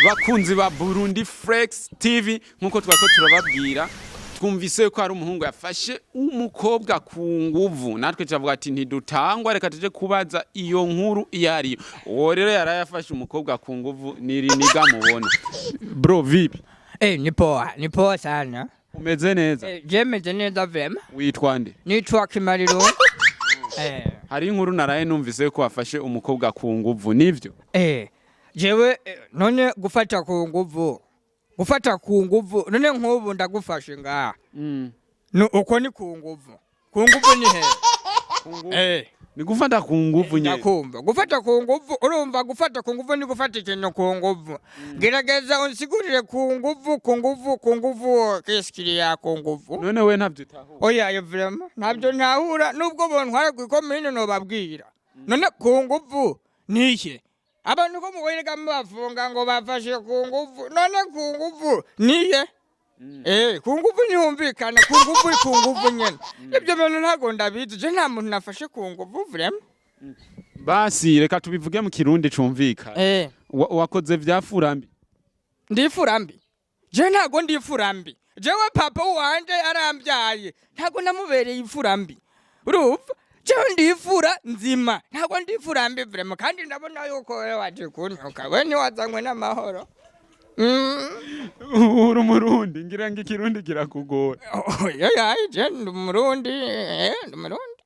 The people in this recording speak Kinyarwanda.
bakunzi ba Burundi Flex TV nkuko twako turababwira twumvise ko hari umuhungu yafashe umukobwa ku nguvu natwe cyavuga ati ntidutangwa reka tuje kubaza iyo nkuru iyari uwo rero yarayafashe umukobwa ku nguvu niriniga mubona bro vipi ni poa sana. Umeze neza? Jemeze neza vema. Witwa nde? Nitwa Kimariro. Hari inkuru naraye numvise ko wafashe umukobwa ku nguvu nivyo? Jewe none gufata ku nguvu. Gufata ku nguvu none nk'ubu ndagufashe ngaha. Uko ni ku nguvu. Ku nguvu ni he? Ni gufata ku nguvu nye. Nakumva. Gufata ku nguvu urumva gufata ku nguvu ni gufata ikintu ku nguvu. Gerageza unsigurire ku nguvu keskiriya ku nguvu. None we ntavyo taho. Oya vrema ntabyo ntahura nubwo bontwara kwikomine no babwira. None ku nguvu nihe? Abantu ko muwereka bafunga ngo bafashe ku nguvu. None ku nguvu nihe? Ku nguvu nihumvikana ku nguvu nyene. Ibyo bintu ntago ndabizi je nta muntu nafashe ku nguvu vrema. Basi reka tubivuge mu kirundi cumvika. Wakoze vyafurambi. Ndifurambi. Je ntago ndifurambi. Jewe papa wanje arambyaye. Ntago namubereye ifurambi. Urumva? Jewe ndifura nzima. Ntago ndifurambi vrema kandi ndabona yuko wewe waje kuntuka. We ni wazanywe n'amahoro. Uri Umurundi ngira ngo ikirundi kirakugora. Je ndi Umurundi. Ndi Umurundi.